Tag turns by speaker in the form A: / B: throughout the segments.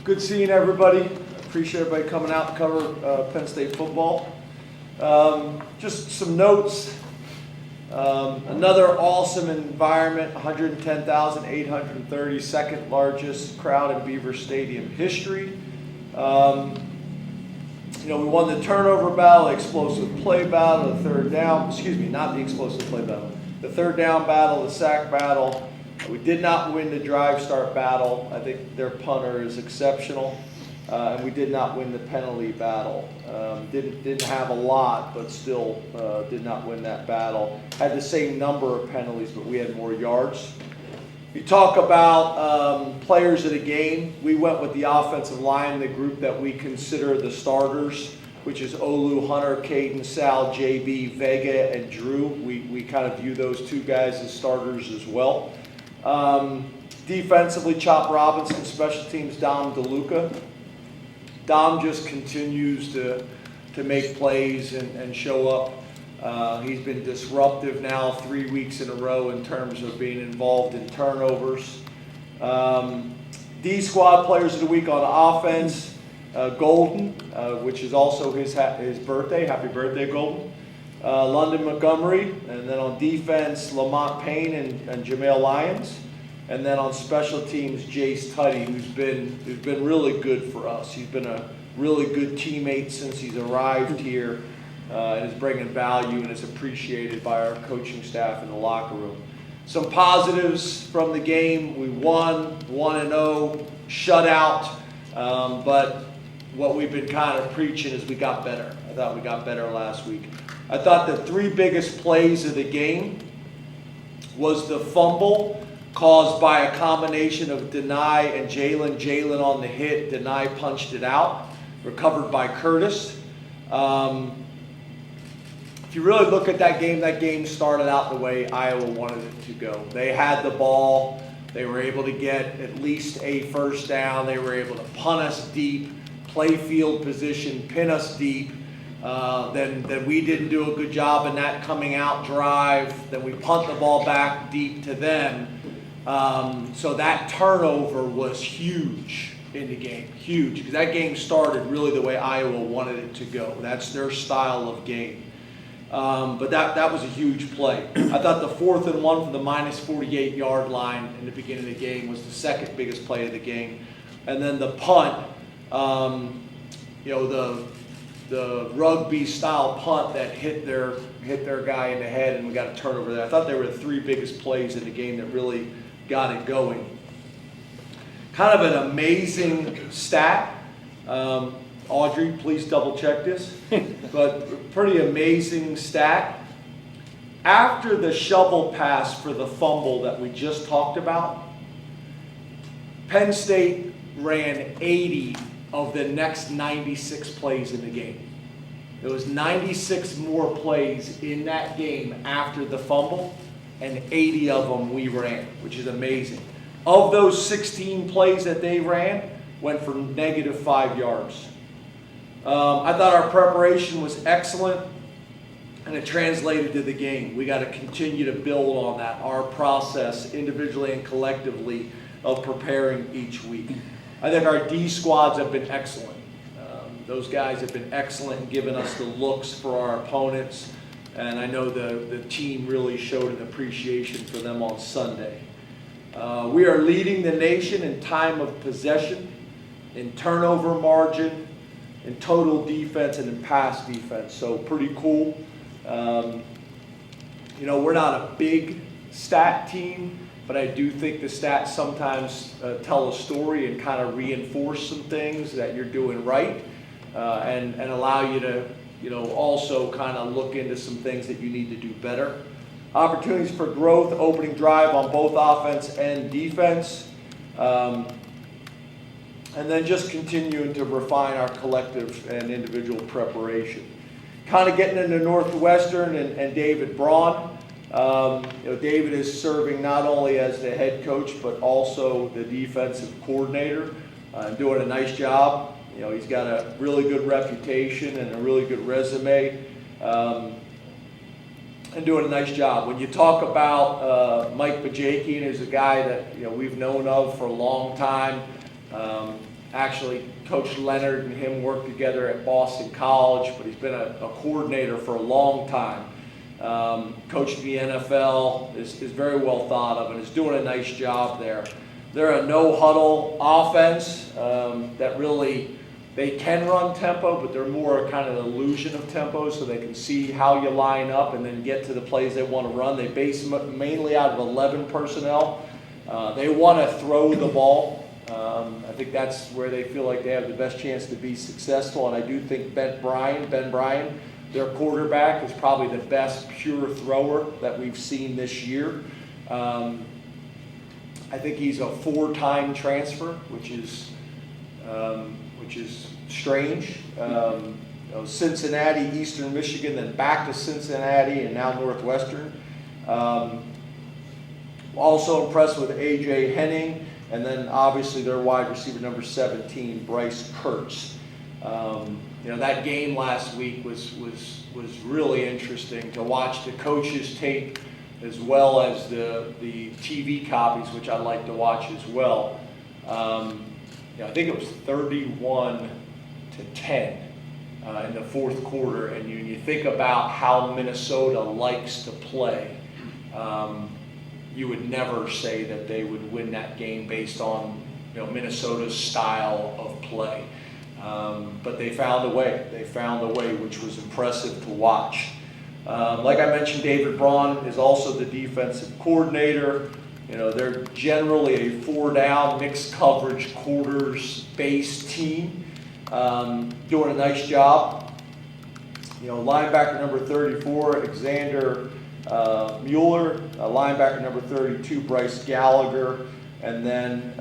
A: Good seeing everybody. Appreciate everybody coming out to cover Penn State football. Just some notes. Another awesome environment, 110,830, second largest crowd in Beaver Stadium history. We won the turnover battle, the explosive play battle, the third down, not the explosive play battle, the third down battle, the sack battle. We did not win the drive start battle. I think their punter is exceptional. And we did not win the penalty battle. Didn't have a lot, but still did not win that battle. Had the same number of penalties, but we had more yards. You talk about players of the game. We went with the offensive line, the group that we consider the starters, which is Olu, Hunter, Caden, Sal, JB, Vega, and Drew. We kind of view those two guys as starters as well. Defensively, Chop Robinson, special teams, Dom DeLuca. Dom just continues to make plays and show up. He's been disruptive now 3 weeks in a row in terms of being involved in turnovers. D-Squad Players of the Week on offense, Golden, which is also his birthday. Happy birthday, Golden. London Montgomery, and then on defense, Lamont Payne and Jamel Lyons. And then on special teams, Jace Tutty, who's been really good for us. He's been a really good teammate since he's arrived here and is bringing value and is appreciated by our coaching staff in the locker room. Some positives from the game: we won 1-0, shutout, but what we've been kind of preaching is we got better. I thought we got better last week. I thought the three biggest plays of the game was the fumble caused by a combination of Deni and Jalen. Jalen on the hit, Deni punched it out, recovered by Curtis. If you really look at that game started out the way Iowa wanted it to go. They had the ball. They were able to get at least a first down. They were able to punt us deep, play field position, pin us deep. Then we didn't do a good job in that coming out drive. Then we punt the ball back deep to them. So that turnover was huge in the game, huge, because that game started really the way Iowa wanted it to go. That's their style of game. But that was a huge play. I thought the 4th and 1 from the minus 48-yard line in the beginning of the game was the second biggest play of the game. And then the punt, the rugby-style punt that hit their guy in the head, and we got a turnover there. I thought they were the three biggest plays in the game that really got it going. Kind of an amazing stat. Audrey, please double check this. But pretty amazing stat. After the shovel pass for the fumble that we just talked about, Penn State ran 80 of the next 96 plays in the game. There was 96 more plays in that game after the fumble, and 80 of them we ran, which is amazing. Of those 16 plays that they ran, went for negative 5 yards. I thought our preparation was excellent, and it translated to the game. We got to continue to build on that, our process individually and collectively of preparing each week. I think our D squads have been excellent. Those guys have been excellent in giving us the looks for our opponents, and I know the team really showed an appreciation for them on Sunday. We are leading the nation in time of possession, in turnover margin, in total defense, and in pass defense, so pretty cool. We're not a big stat team, but I do think the stats sometimes tell a story and kind of reinforce some things that you're doing right, and allow you to, also kind of look into some things that you need to do better. Opportunities for growth, opening drive on both offense and defense. And then just continuing to refine our collective and individual preparation. Kind of getting into Northwestern and David Braun. David is serving not only as the head coach, but also the defensive coordinator, doing a nice job. He's got a really good reputation and a really good resume, and doing a nice job. When you talk about Mike Bajakian, who's a guy that we've known of for a long time, Actually, Coach Leonard and him worked together at Boston College, but he's been a coordinator for a long time. Coached the NFL, is very well thought of, and is doing a nice job there. They're a no-huddle offense that really, they can run tempo, but they're more kind of an illusion of tempo, so they can see how you line up and then get to the plays they want to run. They base mainly out of 11 personnel. They want to throw the ball. I think that's where they feel like they have the best chance to be successful, and I do think Ben Bryan, their quarterback, is probably the best pure thrower that we've seen this year. I think he's a 4-time transfer, which is strange. Cincinnati, Eastern Michigan, then back to Cincinnati, and now Northwestern. Also impressed with A.J. Henning. And then obviously their wide receiver number 17, Bryce Kurtz. That game last week was really interesting to watch the coaches tape as well as the TV copies, which I like to watch as well. I think it was 31-10 in the fourth quarter, and you think about how Minnesota likes to play. You would never say that they would win that game based on Minnesota's style of play. But they found a way. They found a way, which was impressive to watch. Like I mentioned, David Braun is also the defensive coordinator. They're generally a 4-down, mixed coverage, quarters-based team, doing a nice job. Linebacker number 34, Alexander Mueller, linebacker number 32, Bryce Gallagher, and then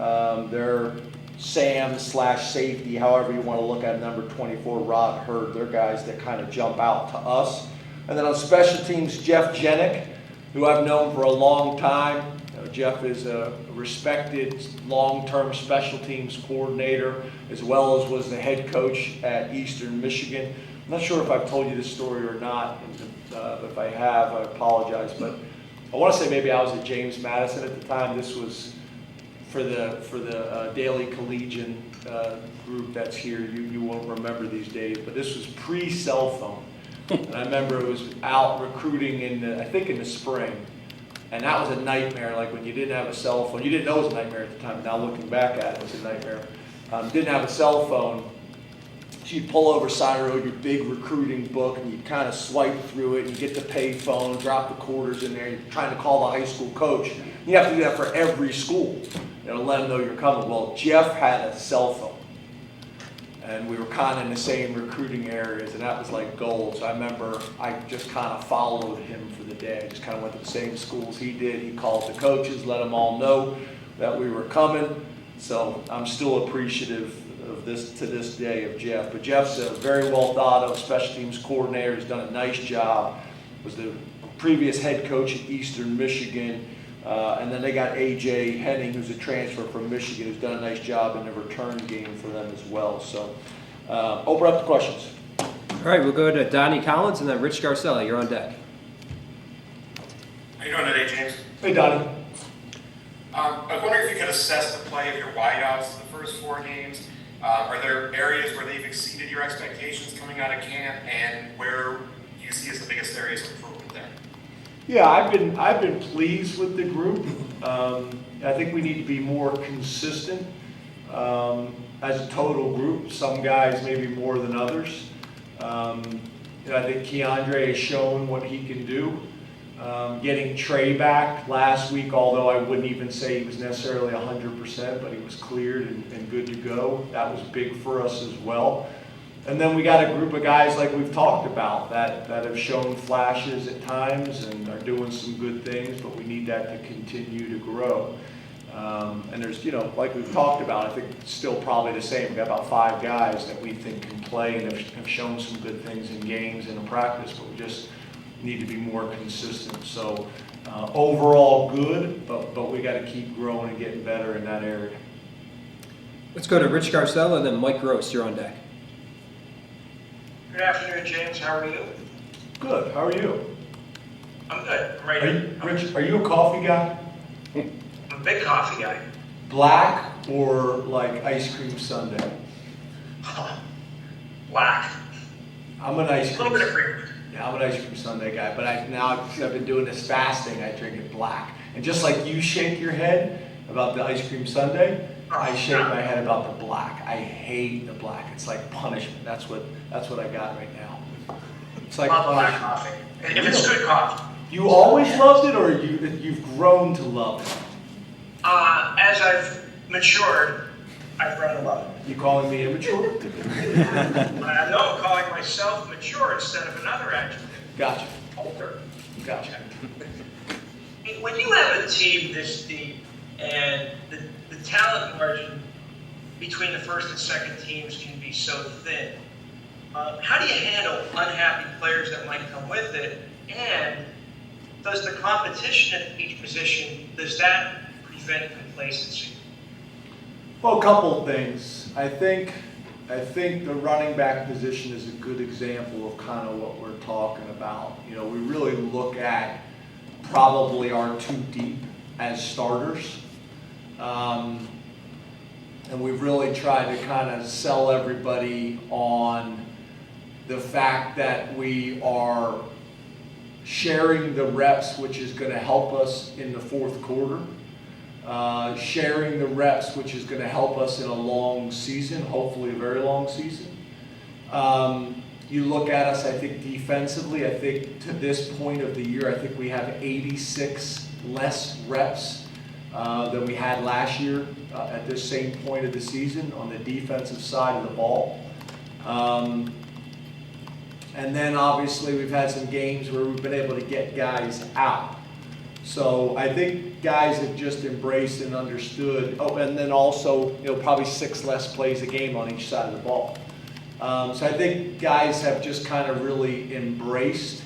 A: their Sam/safety, however you want to look at it, number 24, Rod Hurd. They're guys that kind of jump out to us. And then on special teams, Jeff Jenick, who I've known for a long time. Jeff is a respected long-term special teams coordinator, as well as was the head coach at Eastern Michigan. I'm not sure if I've told you this story or not. If I have, I apologize. But I want to say maybe I was at James Madison at the time. This was for the Daily Collegian group that's here. You won't remember these days, but this was pre-cell phone. And I remember it was out recruiting I think in the spring. And that was a nightmare, like when you didn't have a cell phone. You didn't know it was a nightmare at the time. Now looking back at it, it was a nightmare. Didn't have a cell phone. So you'd pull over side of the road, your big recruiting book, and you'd kind of swipe through it, and you get the pay phone, drop the quarters in there, you're trying to call the high school coach. You have to do that for every school, let them know you're coming. Well, Jeff had a cell phone, and we were kind of in the same recruiting areas, and that was like gold. So I remember I just kind of followed him for the day. I just kind of went to the same schools he did. He called the coaches, let them all know that we were coming. So I'm still appreciative of this to this day of Jeff. But Jeff's a very well thought of special teams coordinator. He's done a nice job. Was the previous head coach at Eastern Michigan. And then they got A.J. Henning, who's a transfer from Michigan, who's done a nice job in the return game for them as well. So open up to questions.
B: All right, we'll go to Donnie Collins and then Rich Garcella. You're on deck.
C: How you doing today, James?
A: Hey, Donnie.
C: I was wondering if you could assess the play of your wideouts the first 4 games. Are there areas where they've exceeded your expectations coming out of camp, and where do you see as the biggest areas of improvement there?
A: Yeah, I've been pleased with the group. I think we need to be more consistent as a total group. Some guys maybe more than others. I think Keandre has shown what he can do. Getting Trey back last week, although I wouldn't even say he was necessarily 100%, but he was cleared and good to go. That was big for us as well. And then we got a group of guys like we've talked about that have shown flashes at times and are doing some good things, but we need that to continue to grow. And there's, like we've talked about, I think it's still probably the same. We've got about 5 guys that we think can play and have shown some good things in games and in practice, but we just need to be more consistent. So overall good, but we got to keep growing and getting better in that area.
B: Let's go to Rich Garcella and then Mike Gross. You're on deck.
D: Good afternoon, James. How are you?
A: Good. How are you?
D: I'm good. I'm ready.
A: Rich, are you a coffee guy?
D: I'm a big coffee guy.
A: Black or like ice cream sundae?
D: Black.
A: I'm an ice
D: A
A: cream.
D: little bit of green.
A: Yeah, I'm an ice cream sundae guy, but I've been doing this fasting, I drink it black. And just like you shake your head about the ice cream sundae, I shake my head about the black. I hate the black. It's like punishment. That's what I got right now. It's like
D: Love black
A: punishment.
D: coffee. If it's good coffee.
A: You always loved it, or you've grown to love it?
D: As I've matured, I've grown to love it.
A: You calling me immature?
D: I know I'm calling myself mature instead of another adjective.
A: Gotcha.
D: Older.
A: Gotcha.
D: When you have a team this deep and the talent margin between the first and second teams can be so thin, how do you handle unhappy players that might come with it? And does the competition at each position, does that prevent complacency?
A: Well, a couple of things. I think the running back position is a good example of kind of what we're talking about. You know, we really look at probably our two deep as starters. And we've really tried to kind of sell everybody on the fact that we are sharing the reps, which is going to help us in the fourth quarter. Sharing the reps, which is going to help us in a long season, hopefully a very long season. You look at us, I think defensively, I think to this point of the year, I think we have 86 less reps than we had last year at this same point of the season on the defensive side of the ball. And then obviously we've had some games where we've been able to get guys out. So I think guys have just embraced and understood. Oh, and then also, you know, probably 6 less plays a game on each side of the ball. So I think guys have just kind of really embraced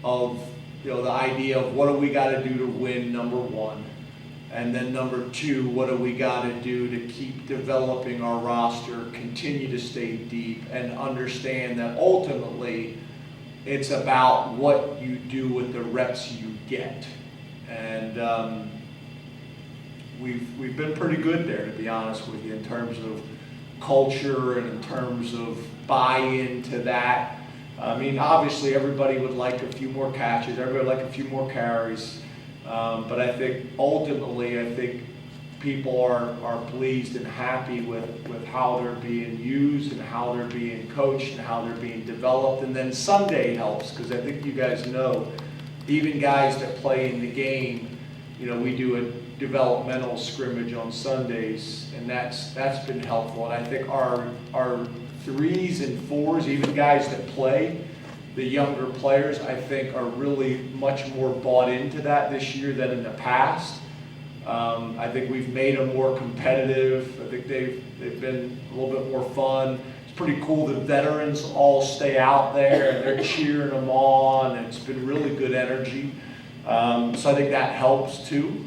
A: of, you know, the idea of what do we got to do to win, number one. And then number two, what do we got to do to keep developing our roster, continue to stay deep, and understand that ultimately it's about what you do with the reps you get. And we've been pretty good there, to be honest with you, in terms of culture and in terms of buy-in to that. I mean, obviously everybody would like a few more catches, everybody would like a few more carries. But I think ultimately, I think people are pleased and happy with how they're being used and how they're being coached and how they're being developed. And then Sunday helps, because I think you guys know, even guys that play in the game, you know, we do a developmental scrimmage on Sundays, and that's been helpful. And I think our 3s and 4s, even guys that play, the younger players, I think, are really much more bought into that this year than in the past. I think we've made them more competitive. I think they've been a little bit more fun. It's pretty cool. The veterans all stay out there and they're cheering them on, and it's been really good energy. So I think that helps too.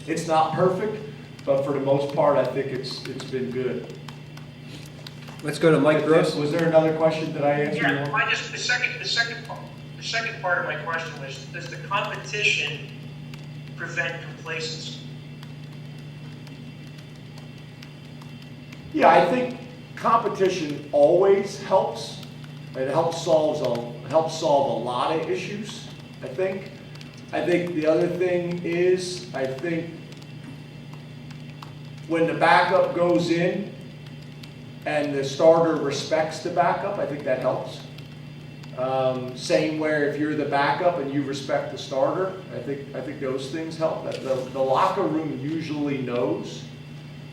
A: It's not perfect, but for the most part, I think it's been good.
B: Let's go to Mike Gross.
A: Was there another question that I answered?
D: Yeah, the second part of my question was, does the competition prevent complacency?
A: Yeah, I think competition always helps. It helps solve a lot of issues, I think. I think the other thing is, I think when the backup goes in and the starter respects the backup, I think that helps. Same where if you're the backup and you respect the starter, I think those things help. The locker room usually knows.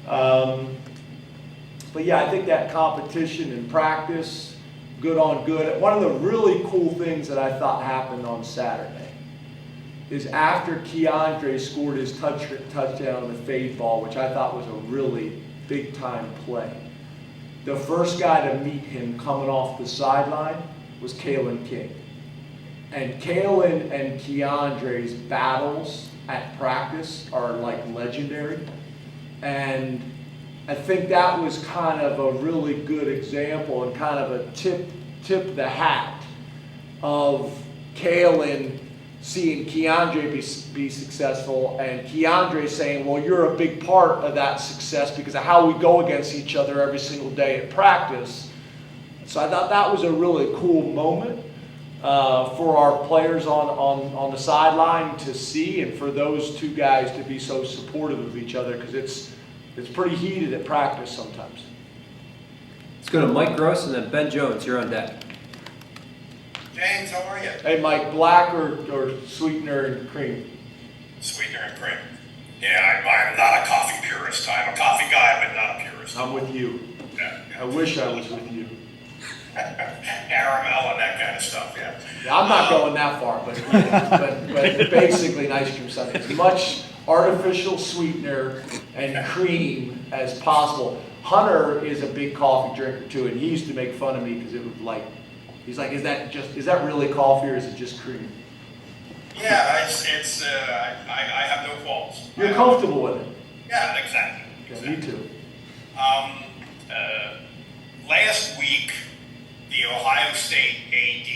A: But yeah, I think that competition in practice, good on good. One of the really cool things that I thought happened on Saturday is after Keandre scored his touchdown on the fade ball, which I thought was a really big time play. The first guy to meet him coming off the sideline was Kalen King. And Kalen and Keandre's battles at practice are like legendary. And I think that was kind of a really good example and kind of a tip the hat of Kalen seeing Keandre be successful, and Keandre saying, well, you're a big part of that success because of how we go against each other every single day at practice. So I thought that was a really cool moment for our players on the sideline to see, and for those two guys to be so supportive of each other, because it's pretty heated at practice sometimes.
B: Let's go to Mike Gross and then Ben Jones. You're on deck.
C: James, how are you?
A: Hey, Mike, black or sweetener and cream?
C: Sweetener and cream. Yeah, I'm not a coffee purist. I'm a coffee guy, but not a purist.
A: I'm with you.
C: Yeah.
A: I wish I was with you.
C: Caramel and that kind of stuff, yeah.
A: Yeah, I'm not going that far, but but basically an ice cream sundae. As much artificial sweetener and cream as possible. Hunter is a big coffee drinker too, and he used to make fun of me because it was like, he's like, is that really coffee or is it just cream?
C: Yeah, I have no qualms.
A: You're comfortable with it?
C: Yeah, exactly.
A: Yeah, me too.
C: Last week, the Ohio State AD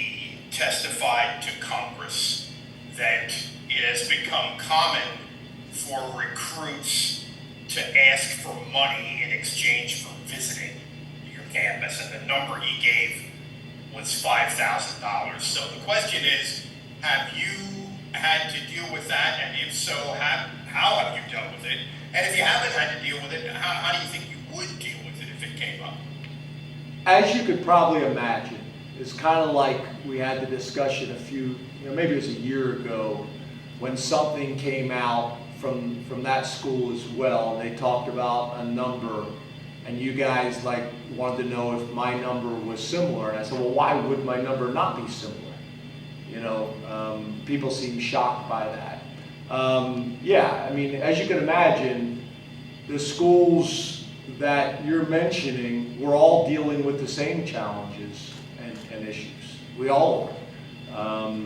C: testified to Congress that it has become common for recruits to ask for money in exchange for visiting your campus, and the number he gave was $5,000. So the question is, have you had to deal with that? And if so, how have you dealt with it? And if you haven't had to deal with it, how do you think you would deal with it if it came up?
A: As you could probably imagine, it's kind of like we had the discussion maybe it was a year ago, when something came out from that school as well. They talked about a number, and you guys wanted to know if my number was similar. And I said, well, why would my number not be similar? People seem shocked by that. Yeah, I mean, as you can imagine, the schools that you're mentioning, we're all dealing with the same challenges and issues. We all are.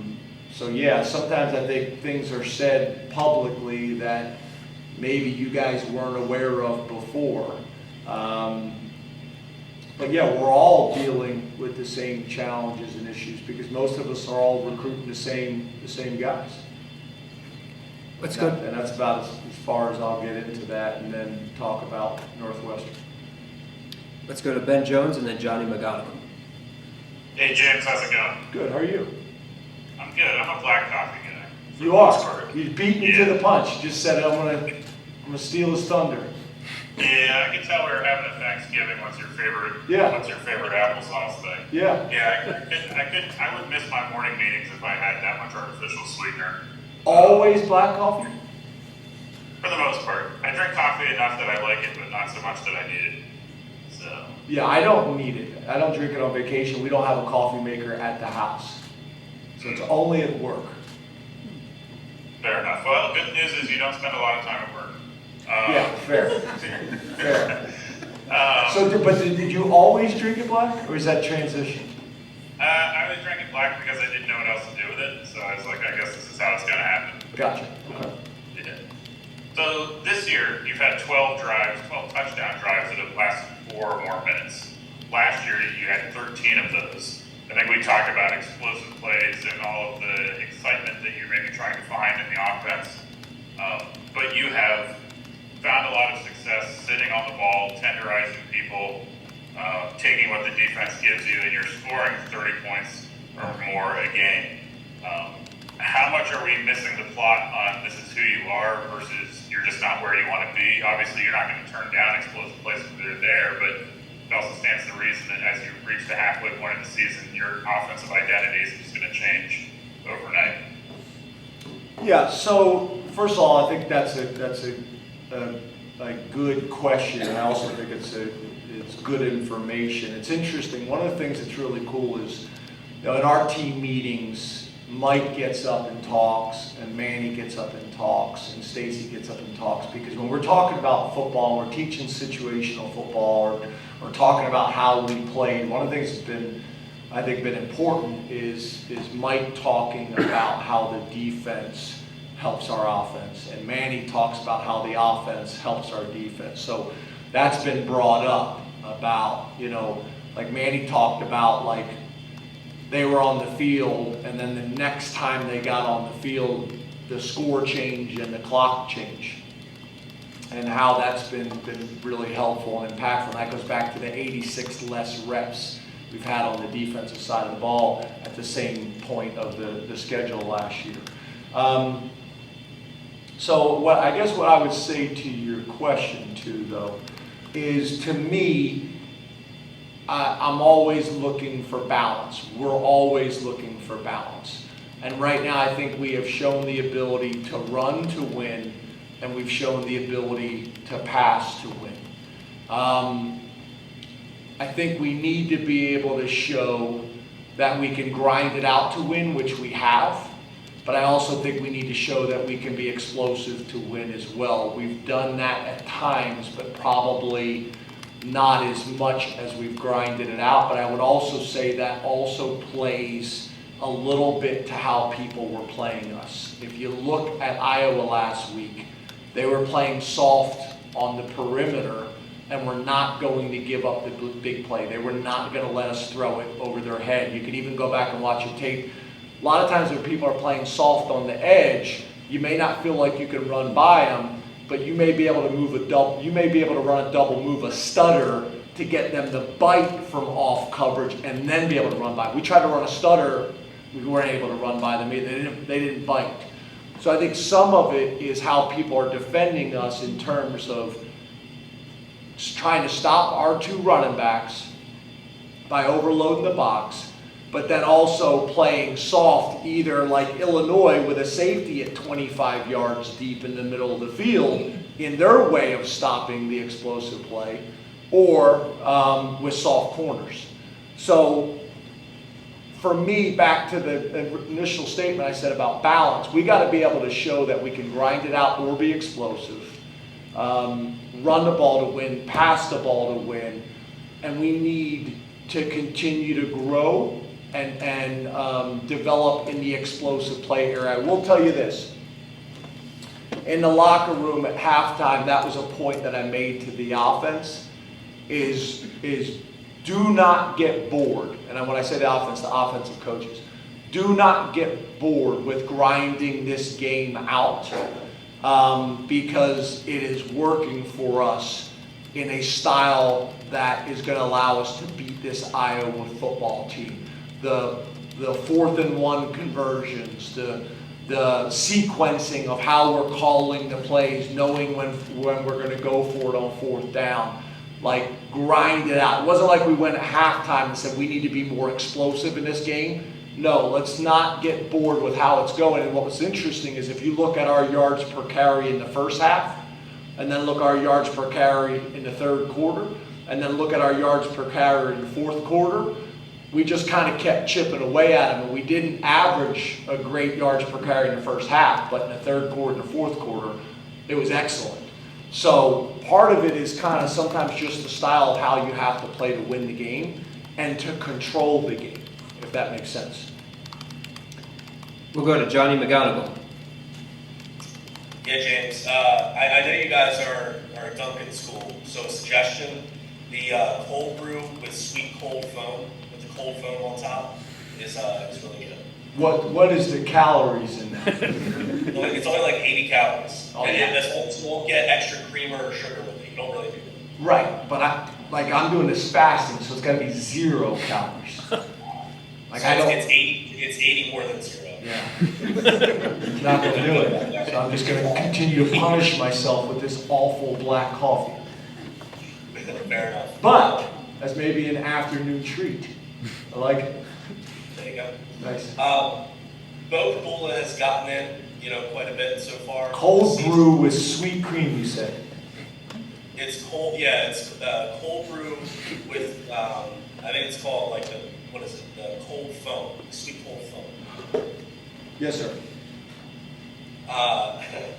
A: So yeah, sometimes I think things are said publicly that maybe you guys weren't aware of before. But yeah, we're all dealing with the same challenges and issues because most of us are all recruiting the same guys.
B: Let's go.
A: And that's about as far as I'll get into that, and then talk about Northwestern.
B: Let's go to Ben Jones and then Johnny Magano.
E: Hey James, how's it going?
A: Good, how are you?
E: I'm good. I'm a black coffee guy.
A: You are. You beat me to the punch. You just said I'm gonna steal his thunder.
E: Yeah, I can tell we were having a Thanksgiving. What's your favorite?
A: Yeah.
E: What's your favorite applesauce thing?
A: Yeah.
E: Yeah, I would miss my morning meetings if I had that much artificial sweetener.
A: Always black coffee?
E: For the most part, I drink coffee enough that I like it, but not so much that I need it. So.
A: Yeah, I don't need it. I don't drink it on vacation. We don't have a coffee maker at the house. So it's only at work.
E: Fair enough. Well, good news is you don't spend a lot of time at work.
A: Yeah, fair. Fair. But did you always drink it black, or is that transition?
E: I was drinking black because I didn't know what else to do with it, so I was like, I guess this is how it's going to happen.
A: Gotcha. Okay.
E: Yeah. So this year, you've had 12 touchdown drives that have lasted 4 or more minutes. Last year, you had 13 of those. I think we talked about explosive plays and all of the excitement that you're maybe trying to find in the offense. But you have found a lot of success sitting on the ball, tenderizing people, taking what the defense gives you, and you're scoring 30 points or more a game. How much are we missing the plot on this is who you are versus you're just not where you want to be? Obviously, you're not going to turn down explosive plays if they're there, but it also stands to reason that as you reach the halfway point of the season, your offensive identity is just going to change overnight.
A: Yeah. So first of all, I think that's a good question. I also think it's good information. It's interesting. One of the things that's really cool is, in our team meetings, Mike gets up and talks, and Manny gets up and talks, and Stacy gets up and talks, because when we're talking about football, we're teaching situational football, or talking about how we played, one of the things that's been, I think, been important is Mike talking about how the defense helps our offense, and Manny talks about how the offense helps our defense. So that's been brought up about, like Manny talked about, they were on the field, and then the next time they got on the field, the score change and the clock change, and how that's been really helpful and impactful. And that goes back to the 86 less reps we've had on the defensive side of the ball at the same point of the schedule last year. So I guess what I would say to your question too, though, is to me, I'm always looking for balance. We're always looking for balance. And right now I think we have shown the ability to run to win, and we've shown the ability to pass to win. I think we need to be able to show that we can grind it out to win, which we have. But I also think we need to show that we can be explosive to win as well. We've done that at times, but probably not as much as we've grinded it out. But I would also say that also plays a little bit to how people were playing us. If you look at Iowa last week, they were playing soft on the perimeter and were not going to give up the big play. They were not going to let us throw it over their head. You can even go back and watch a tape. A lot of times when people are playing soft on the edge, you may not feel like you can run by them, but you may be able to move a double. You may be able to run a double move, a stutter, to get them to bite from off coverage and then be able to run by. We tried to run a stutter, we weren't able to run by them. They didn't bite. So I think some of it is how people are defending us in terms of trying to stop our two running backs by overloading the box, but then also playing soft, either like Illinois with a safety at 25 yards deep in the middle of the field in their way of stopping the explosive play, or with soft corners. So for me, back to the initial statement I said about balance, we got to be able to show that we can grind it out or be explosive, run the ball to win, pass the ball to win, and we need to continue to grow and develop in the explosive play area. I will tell you this. In the locker room at halftime, that was a point that I made to the offense, is do not get bored. And when I say the offense, the offensive coaches, do not get bored with grinding this game out, because it is working for us in a style that is going to allow us to beat this Iowa football team. The 4th and 1 conversions, the sequencing of how we're calling the plays, knowing when we're going to go for it on 4th down, like grind it out. It wasn't like we went at halftime and said we need to be more explosive in this game. No, let's not get bored with how it's going. And what was interesting is if you look at our yards per carry in the first half, and then look at our yards per carry in the third quarter, and then look at our yards per carry in the fourth quarter, we just kind of kept chipping away at them, and we didn't average a great yards per carry in the first half, but in the third quarter and the fourth quarter, it was excellent. So part of it is kind of sometimes just the style of how you have to play to win the game and to control the game, if that makes sense.
B: We'll go to Johnny McGonigal.
F: Yeah, James. I know you guys are a Dunkin' school, so a suggestion: the cold brew with sweet cold foam, with the cold foam on top, is really good.
A: What is the calories in that?
F: It's only like 80 calories,
A: Oh,
F: and
A: yeah.
F: this won't get extra creamer or sugar with it. You don't really do that.
A: Right, but I'm doing this fasting, so it's got to be 0 calories. Like
F: So
A: I don't.
F: it's 80 more than 0.
A: Yeah. Not going to do it. So I'm just going to continue to punish myself with this awful black coffee.
F: Fair enough.
A: But as maybe an afternoon treat. I like it.
F: There you go.
A: Nice.
F: Bo Kabula has gotten in, quite a bit so far.
A: Cold brew with sweet cream, you said.
F: It's cold, yeah. It's cold brew with I think it's called like the cold foam, sweet cold foam.
A: Yes, sir.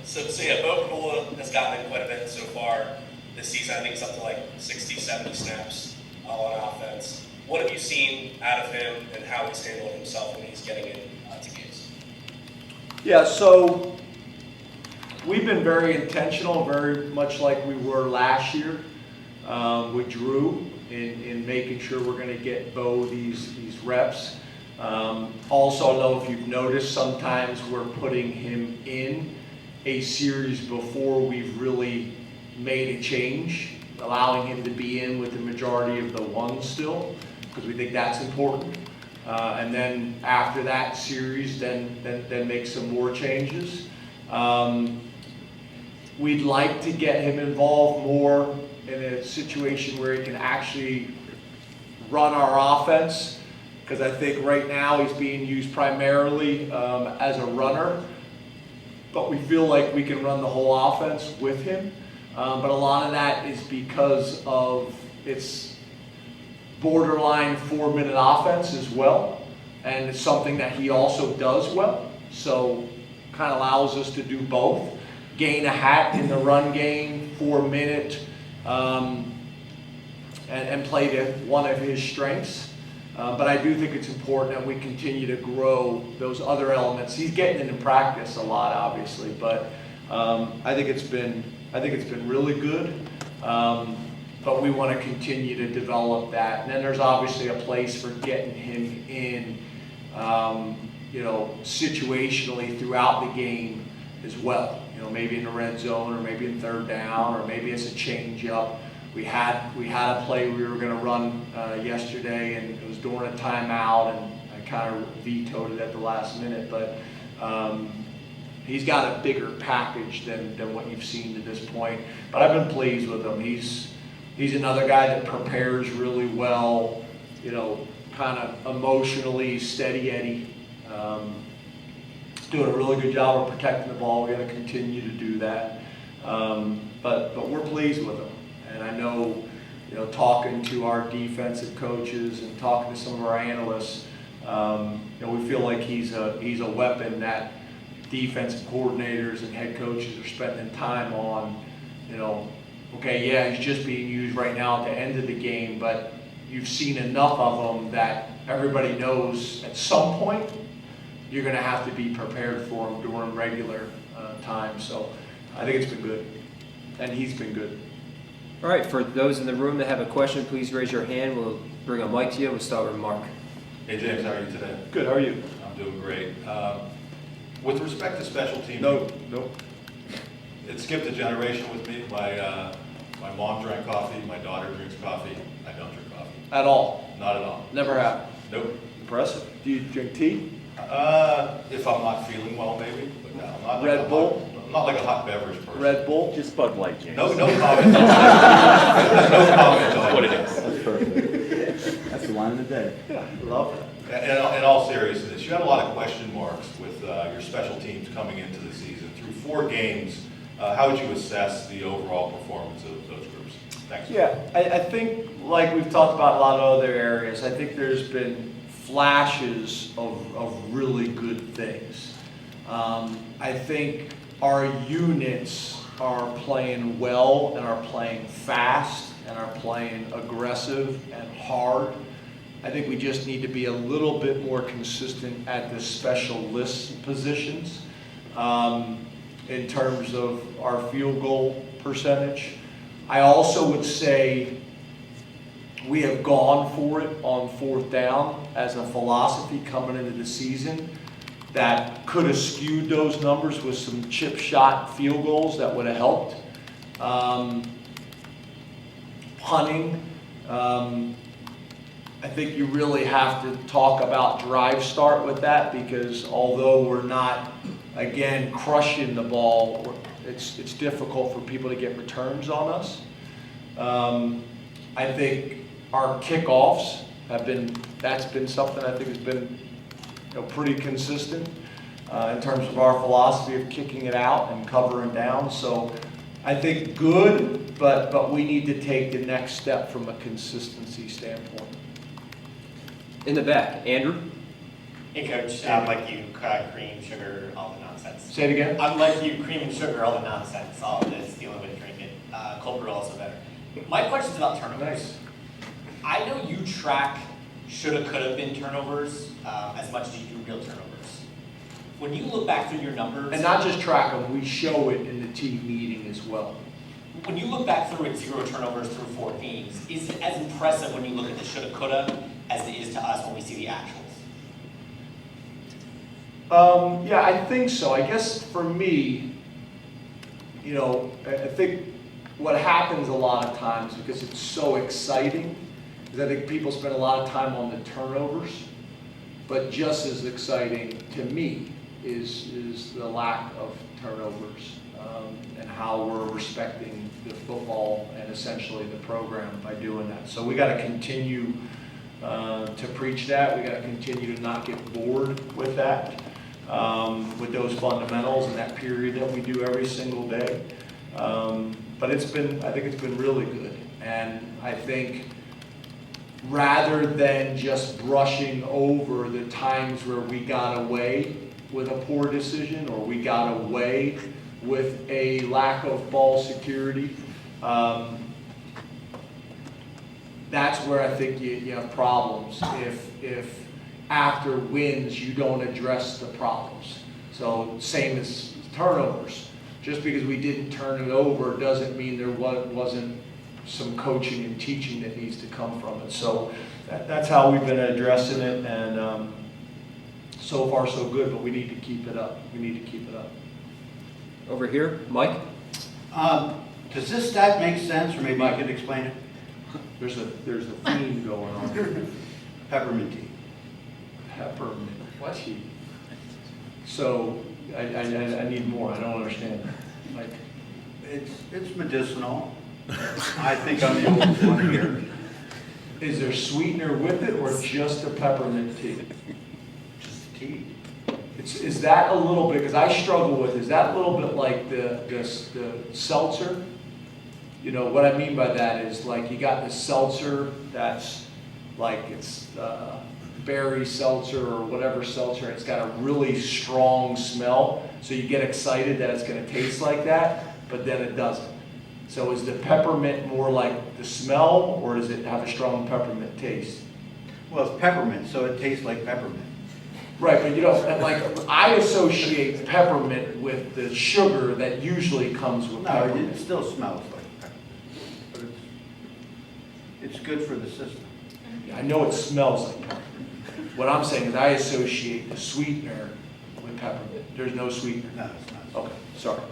F: So yeah, Bo Kabula has gotten in quite a bit so far this season. I think it's up to like 60, 70 snaps on offense. What have you seen out of him and how he's handling himself when he's getting in to games?
A: Yeah, so we've been very intentional, very much like we were last year with Drew in making sure we're going to get Bo these reps. Also, I don't know if you've noticed, sometimes we're putting him in a series before we've really made a change, allowing him to be in with the majority of the ones still, because we think that's important. And then after that series, then make some more changes. We'd like to get him involved more in a situation where he can actually run our offense, because I think right now he's being used primarily as a runner, but we feel like we can run the whole offense with him. But a lot of that is because of its borderline 4-minute offense as well, and it's something that he also does well, so kind of allows us to do both. Gain a hat in the run game, 4-minute, and play to one of his strengths. But I do think it's important that we continue to grow those other elements. He's getting into practice a lot, obviously, but I think it's been really good. But we want to continue to develop that. And then there's obviously a place for getting him in, situationally throughout the game as well. Maybe in the red zone, or maybe in third down, or maybe it's a change up. We had a play we were going to run yesterday, and it was during a timeout, and I kind of vetoed it at the last minute. But he's got a bigger package than what you've seen to this point. But I've been pleased with him. He's another guy that prepares really well. Kind of emotionally steady Eddie. Doing a really good job of protecting the ball. We're going to continue to do that. But we're pleased with him. And I know, talking to our defensive coaches and talking to some of our analysts, we feel like he's a weapon that defensive coordinators and head coaches are spending time on. Okay, yeah, he's just being used right now at the end of the game, but you've seen enough of them that everybody knows at some point you're going to have to be prepared for him during regular time. So I think it's been good, and he's been good.
B: All right, for those in the room that have a question, please raise your hand. We'll bring a mic to you. We'll start with Mark.
G: Hey James, how are you today?
A: Good, how are you?
G: I'm doing great. With respect to special teams,
A: No.
G: it skipped a generation with me. My mom drank coffee, my daughter drinks coffee. I don't drink coffee.
A: At all?
G: Not at all.
A: Never have.
G: Nope.
A: Impressive. Do you drink tea?
G: If I'm not feeling well, maybe. But no, I'm not
A: Red Bull?
G: I'm not like a hot beverage person.
A: Red Bull?
H: Just Bud Light, James.
G: No comment. No comment.
H: That's what it is.
I: That's perfect. That's the line of the day.
A: Yeah, love that.
G: In all seriousness, you had a lot of question marks with your special teams coming into the season. Through 4 games, how would you assess the overall performance of those groups? Thanks.
A: Yeah, I think, like we've talked about a lot of other areas, I think there's been flashes of really good things. I think our units are playing well and are playing fast and are playing aggressive and hard. I think we just need to be a little bit more consistent at the specialist positions in terms of our field goal percentage. I also would say we have gone for it on 4th down as a philosophy coming into the season that could have skewed those numbers with some chip shot field goals that would have helped. Punting, I think you really have to talk about drive start with that, because although we're not, again, crushing the ball, it's difficult for people to get returns on us. I think our kickoffs that's been something I think has been pretty consistent in terms of our philosophy of kicking it out and covering down. So I think good, but we need to take the next step from a consistency standpoint.
B: In the back, Andrew.
J: Hey Coach, I'm like you, cream, sugar, all the nonsense.
A: Say it again.
J: I'm like you, cream and sugar, all the nonsense, all of this, dealing with drinking. Cold brew also better. My question's about turnovers.
A: Nice.
J: I know you track shoulda, coulda been turnovers as much as you do real turnovers. When you look back through your numbers,
A: And not just track them, we show it in the team meeting as well.
J: when you look back through it, 0 turnovers through 4 games, is it as impressive when you look at the shoulda, coulda as it is to us when we see the actuals?
A: Yeah, I think so. I guess for me, you know, I think what happens a lot of times, because it's so exciting, is I think people spend a lot of time on the turnovers, but just as exciting to me is the lack of turnovers, and how we're respecting the football and essentially the program by doing that. So we got to continue to preach that. We got to continue to not get bored with that, with those fundamentals and that period that we do every single day. But I think it's been really good. And I think rather than just brushing over the times where we got away with a poor decision or we got away with a lack of ball security, that's where I think you have problems if after wins you don't address the problems. So same as turnovers. Just because we didn't turn it over doesn't mean there wasn't some coaching and teaching that needs to come from it. So that's how we've been addressing it, and so far so good, but we need to keep it up. We need to keep it up.
B: Over here, Mike?
H: Does this stat make sense, or maybe
A: Mike.
H: you could explain it?
A: There's a theme going on.
H: Peppermint tea.
A: Peppermint tea. So I need more. I don't understand. Like,
H: It's medicinal. I think I'm the oldest one here.
A: is there sweetener with it or just a peppermint tea?
H: Just tea.
A: Is that a little bit, because I struggle with, is that a little bit like the seltzer? You know, what I mean by that is like you got the seltzer that's like it's berry seltzer or whatever seltzer, and it's got a really strong smell, so you get excited that it's going to taste like that, but then it doesn't. So is the peppermint more like the smell, or does it have a strong peppermint taste?
H: Well, it's peppermint, so it tastes like peppermint.
A: Right, but you know, like I associate peppermint with the sugar that usually comes with
H: No,
A: peppermint.
H: it still smells like peppermint, but it's good for the system.
A: Yeah, I know it smells like peppermint. What I'm saying is I associate the sweetener with peppermint. There's no sweetener.
H: No, it's not.
A: Okay, sorry.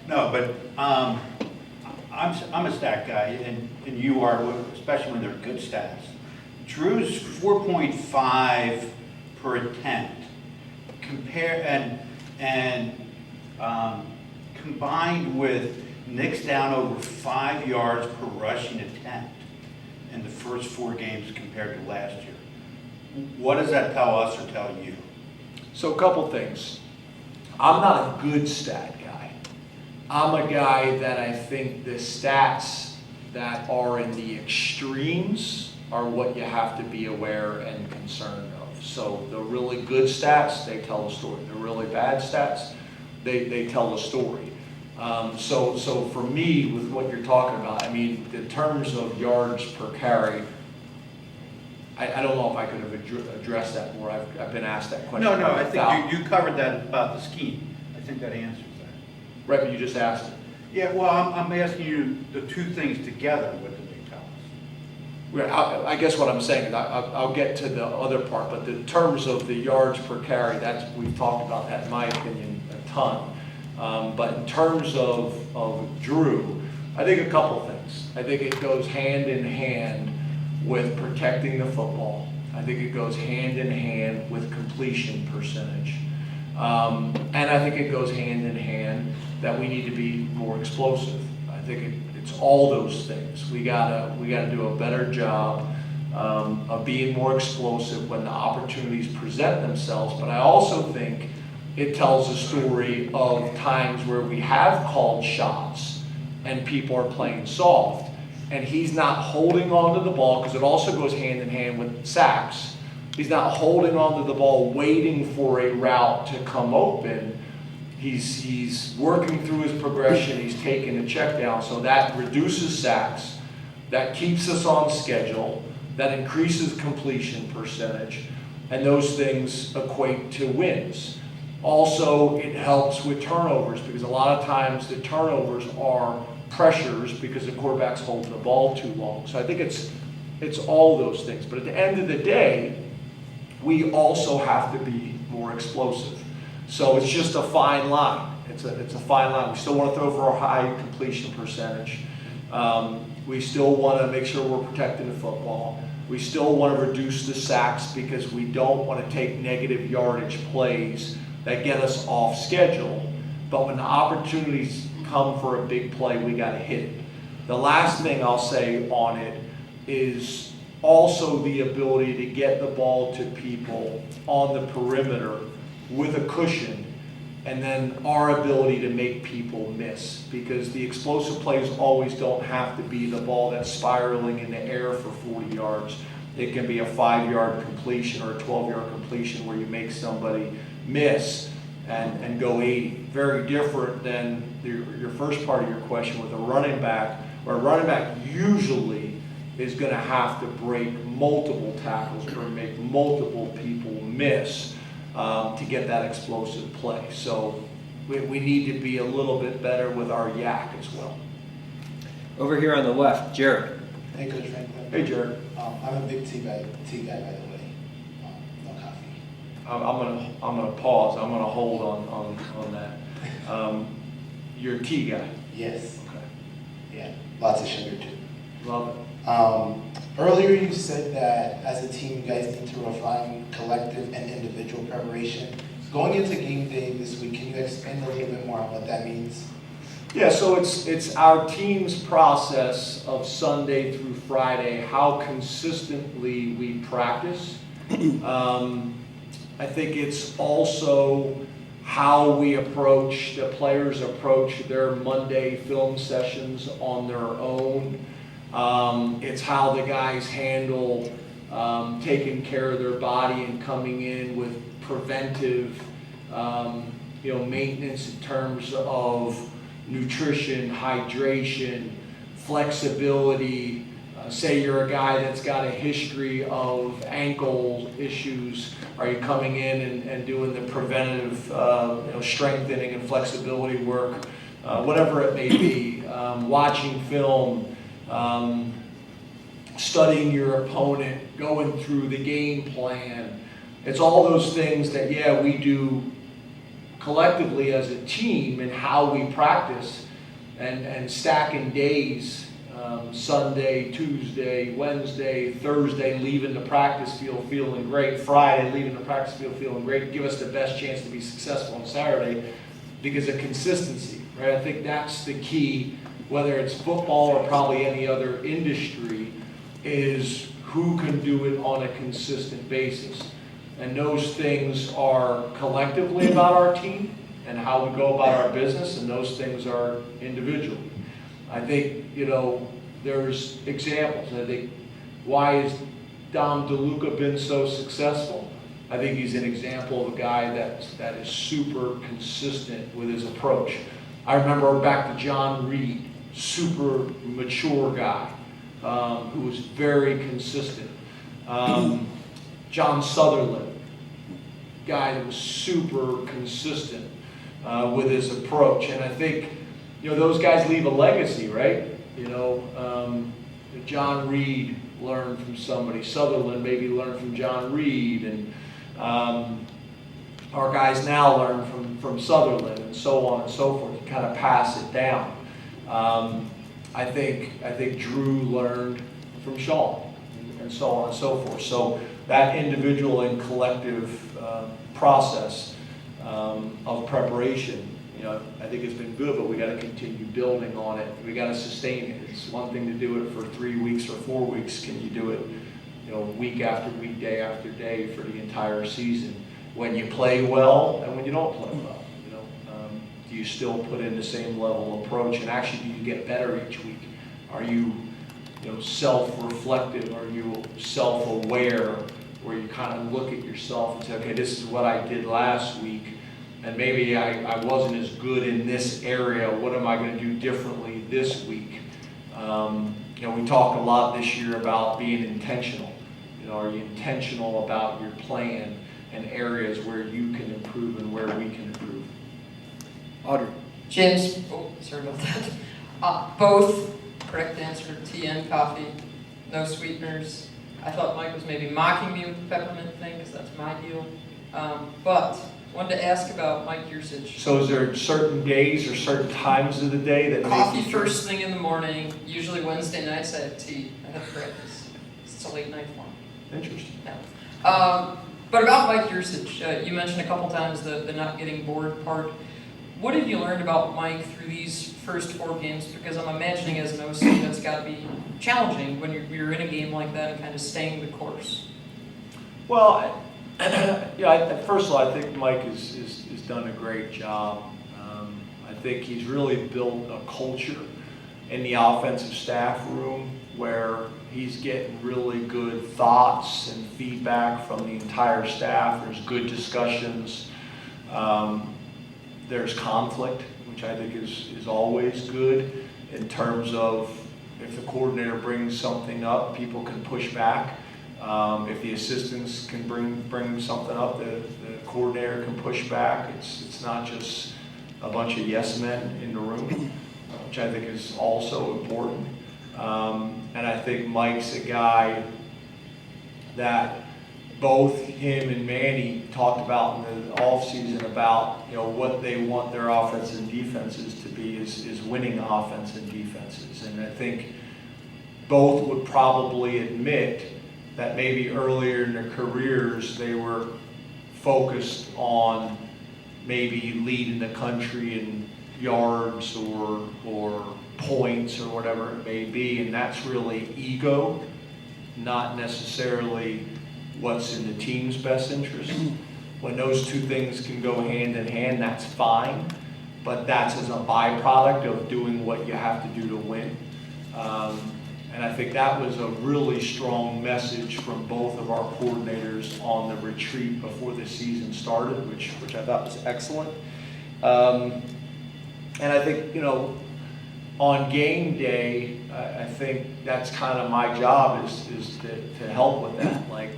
H: No, but I'm a stat guy, and you are, especially when they're good stats. Drew's 4.5 per attempt, combined with Nick's down over 5 yards per rushing attempt in the first 4 games compared to last year. What does that tell us or tell you?
A: So a couple things. I'm not a good stat guy. I'm a guy that I think the stats that are in the extremes are what you have to be aware and concerned of. So the really good stats, they tell a story. The really bad stats, they tell a story. So for me, with what you're talking about, I mean, in terms of yards per carry, I don't know if I could have addressed that more. I've been asked that question.
H: No, I think you covered that about the scheme. I think that answers that.
A: Right, but you just asked it.
H: Yeah, well, I'm asking you the two things together, what do they tell us?
A: I guess what I'm saying is I'll get to the other part, but in terms of the yards per carry, we've talked about that in my opinion a ton. But in terms of Drew, I think a couple things. I think it goes hand in hand with protecting the football. I think it goes hand in hand with completion percentage. And I think it goes hand in hand that we need to be more explosive. I think it's all those things. We gotta do a better job of being more explosive when the opportunities present themselves. But I also think it tells a story of times where we have called shots and people are playing soft, and he's not holding on to the ball, because it also goes hand in hand with sacks. He's not holding on to the ball waiting for a route to come open. He's working through his progression. He's taking a check down, so that reduces sacks, that keeps us on schedule, that increases completion percentage, and those things equate to wins. Also, it helps with turnovers, because a lot of times the turnovers are pressures because the quarterback's holding the ball too long. So I think it's all those things. But at the end of the day, we also have to be more explosive. So it's just a fine line. It's a fine line. We still want to throw for a high completion percentage. We still want to make sure we're protecting the football. We still want to reduce the sacks because we don't want to take negative yardage plays that get us off schedule. But when the opportunities come for a big play, we got to hit it. The last thing I'll say on it is also the ability to get the ball to people on the perimeter with a cushion, and then our ability to make people miss, because the explosive plays always don't have to be the ball that's spiraling in the air for 40 yards. It can be a 5-yard completion or a 12-yard completion where you make somebody miss and go 80. Very different than your first part of your question with a running back, where a running back usually is going to have to break multiple tackles or make multiple people miss to get that explosive play. So we need to be a little bit better with our yak as well.
B: Over here on the left, Jared.
K: Hey, Coach Franklin.
A: Hey, Jared.
K: I'm a big tea guy, by the way. No coffee.
A: I'm gonna pause. I'm gonna hold on that. You're a tea guy.
K: Yes.
A: Okay.
K: Yeah. Lots of sugar too.
A: Love it.
K: Earlier you said that as a team you guys need to refine collective and individual preparation. Going into game day this week, can you expand a little bit more on what that means?
A: Yeah, so it's our team's process of Sunday through Friday, how consistently we practice. I think it's also how we approach, the players approach their Monday film sessions on their own. It's how the guys handle taking care of their body and coming in with preventive maintenance in terms of nutrition, hydration, flexibility. Say you're a guy that's got a history of ankle issues. Are you coming in and doing the preventative strengthening and flexibility work, whatever it may be, watching film, studying your opponent, going through the game plan. It's all those things that, we do collectively as a team and how we practice and stacking days, Sunday, Tuesday, Wednesday, Thursday, leaving the practice field feeling great, Friday, leaving the practice field feeling great, give us the best chance to be successful on Saturday because of consistency, right? I think that's the key, whether it's football or probably any other industry, is who can do it on a consistent basis. And those things are collectively about our team and how we go about our business, and those things are individually. I think, there's examples. I think, why has Dom DeLuca been so successful? I think he's an example of a guy that is super consistent with his approach. I remember back to John Reed, super mature guy, who was very consistent. John Sutherland, guy that was super consistent with his approach. And I think, those guys leave a legacy, right? John Reed learned from somebody. Sutherland maybe learned from John Reed. And our guys now learn from Sutherland, and so on and so forth. You kind of pass it down. I think Drew learned from Sean, and so on and so forth. So that individual and collective process of preparation, I think it's been good, but we got to continue building on it. We got to sustain it. It's one thing to do it for 3 weeks or 4 weeks. Can you do it, week after week, day after day for the entire season? When you play well and when you don't play well, do you still put in the same level of approach? And actually, do you get better each week? Are you, self-reflective? Are you self-aware, where you kind of look at yourself and say, okay, this is what I did last week, and maybe I wasn't as good in this area. What am I going to do differently this week? We talked a lot this year about being intentional. Are you intentional about your plan and areas where you can improve and where we can improve?
B: Audrey.
L: James, sorry about that. Both correct answer, tea and coffee, no sweeteners. I thought Mike was maybe mocking me with the peppermint thing, because that's my deal. But wanted to ask about Mike Yursich.
A: So is there certain days or certain times of the day that
L: Coffee
A: make you
L: first thing in the morning, usually Wednesday nights I have tea. I have practice. It's a late night for me.
A: Interesting.
L: Yeah. But about Mike Yursich, you mentioned a couple times the not getting bored part. What have you learned about Mike through these first 4 games? Because I'm imagining as an OC that's got to be challenging when you're in a game like that and kind of staying the course.
A: Well, first of all, I think Mike has done a great job. I think he's really built a culture in the offensive staff room where he's getting really good thoughts and feedback from the entire staff. There's good discussions. There's conflict, which I think is always good in terms of if the coordinator brings something up, people can push back. If the assistants can bring something up, the coordinator can push back. It's not just a bunch of yes men in the room, which I think is also important. And I think Mike's a guy that both him and Manny talked about in the offseason about what they want their offense and defenses to be is winning offense and defenses. And I think both would probably admit that maybe earlier in their careers they were focused on maybe leading the country in yards or points or whatever it may be, and that's really ego, not necessarily what's in the team's best interest. When those two things can go hand in hand, that's fine, but that's as a byproduct of doing what you have to do to win. And I think that was a really strong message from both of our coordinators on the retreat before the season started, which I thought was excellent. And I think, on game day, I think that's kind of my job is to help with that, like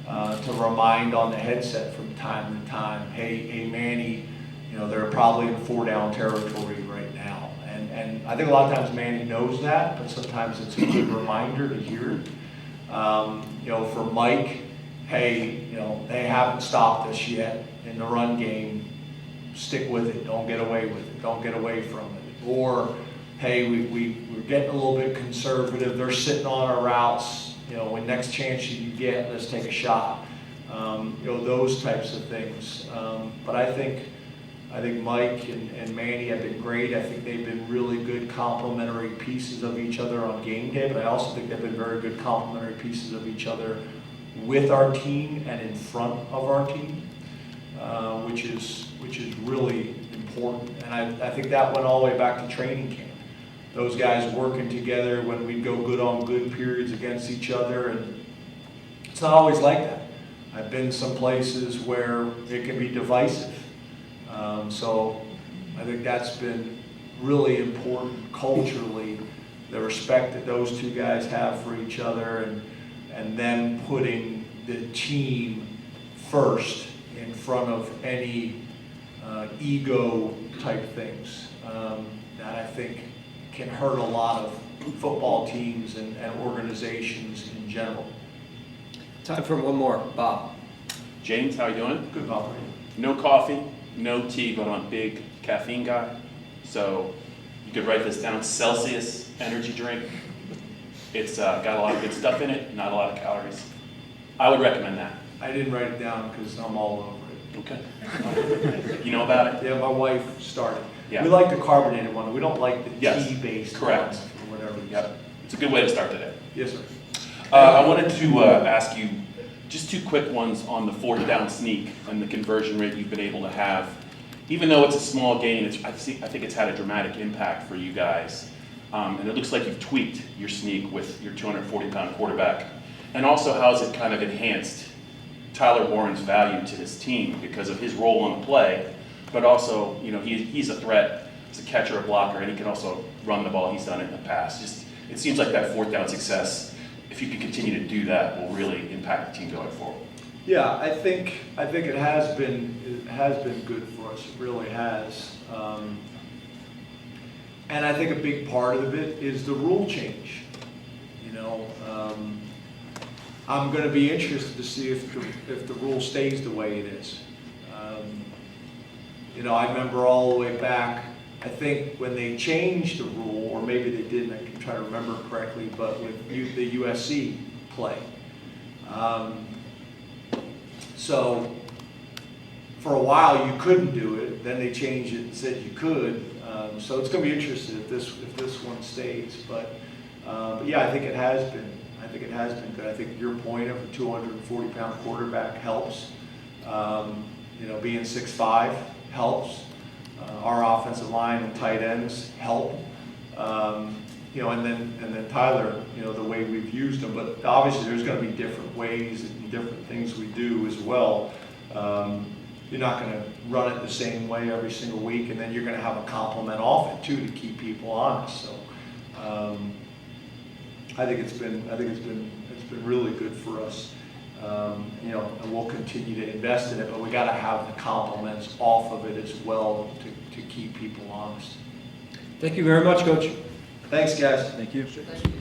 A: to remind on the headset from time to time, hey Manny, they're probably in 4-down territory right now. And I think a lot of times Manny knows that, but sometimes it's a good reminder to hear it. For Mike, hey, they haven't stopped us yet in the run game. Stick with it. Don't get away with it. Don't get away from it. Or, hey, we're getting a little bit conservative. They're sitting on our routes. When next chance you get, let's take a shot. Those types of things. But I think Mike and Manny have been great. I think they've been really good complementary pieces of each other on game day, but I also think they've been very good complementary pieces of each other with our team and in front of our team, which is really important. And I think that went all the way back to training camp. Those guys working together when we'd go good on good periods against each other, and it's not always like that. I've been some places where it can be divisive. So I think that's been really important culturally, the respect that those two guys have for each other and them putting the team first in front of any ego type things that I think can hurt a lot of football teams and organizations in general.
B: Time for one more. Bob.
M: James, how you doing?
A: Good, Bob.
M: No coffee, no tea, but I'm a big caffeine guy. So you could write this down, Celsius energy drink. It's got a lot of good stuff in it, not a lot of calories. I would recommend that.
A: I didn't write it down because I'm all over it.
M: Okay. You know about it?
A: Yeah, my wife started.
M: Yeah.
A: We like the carbonated one. We don't like the
M: Yes.
A: tea-based
M: Correct.
A: one or whatever.
M: Yep. It's a good way to start the day.
A: Yes, sir.
M: I wanted to ask you just 2 quick ones on the 4th down sneak and the conversion rate you've been able to have. Even though it's a small gain, I think it's had a dramatic impact for you guys. And it looks like you've tweaked your sneak with your 240-pound quarterback. And also, how has it kind of enhanced Tyler Warren's value to this team because of his role on the play, but also, he's a threat as a catcher or blocker, and he can also run the ball. He's done it in the past. Just, it seems like that 4th down success, if you can continue to do that, will really impact the team going forward.
A: Yeah, I think it has been good for us. It really has. And I think a big part of it is the rule change. I'm going to be interested to see if the rule stays the way it is. You know, I remember all the way back, I think when they changed the rule, or maybe they didn't, I can try to remember correctly, but with the USC play. So for a while you couldn't do it, then they changed it and said you could. So it's going to be interesting if this one stays. But yeah, I think it has been. I think it has been good. I think your point of a 240-pound quarterback helps. You know, being 6'5" helps. Our offensive line and tight ends help. You know, and then Tyler, you know, the way we've used him. But obviously, there's going to be different ways and different things we do as well. You're not going to run it the same way every single week, and then you're going to have a complement off it too to keep people honest. So I think it's been really good for us. You know, and we'll continue to invest in it, but we got to have the complements off of it as well to keep people honest.
B: Thank you very much, Coach.
A: Thanks, guys.
I: Thank you.
L: Thank you.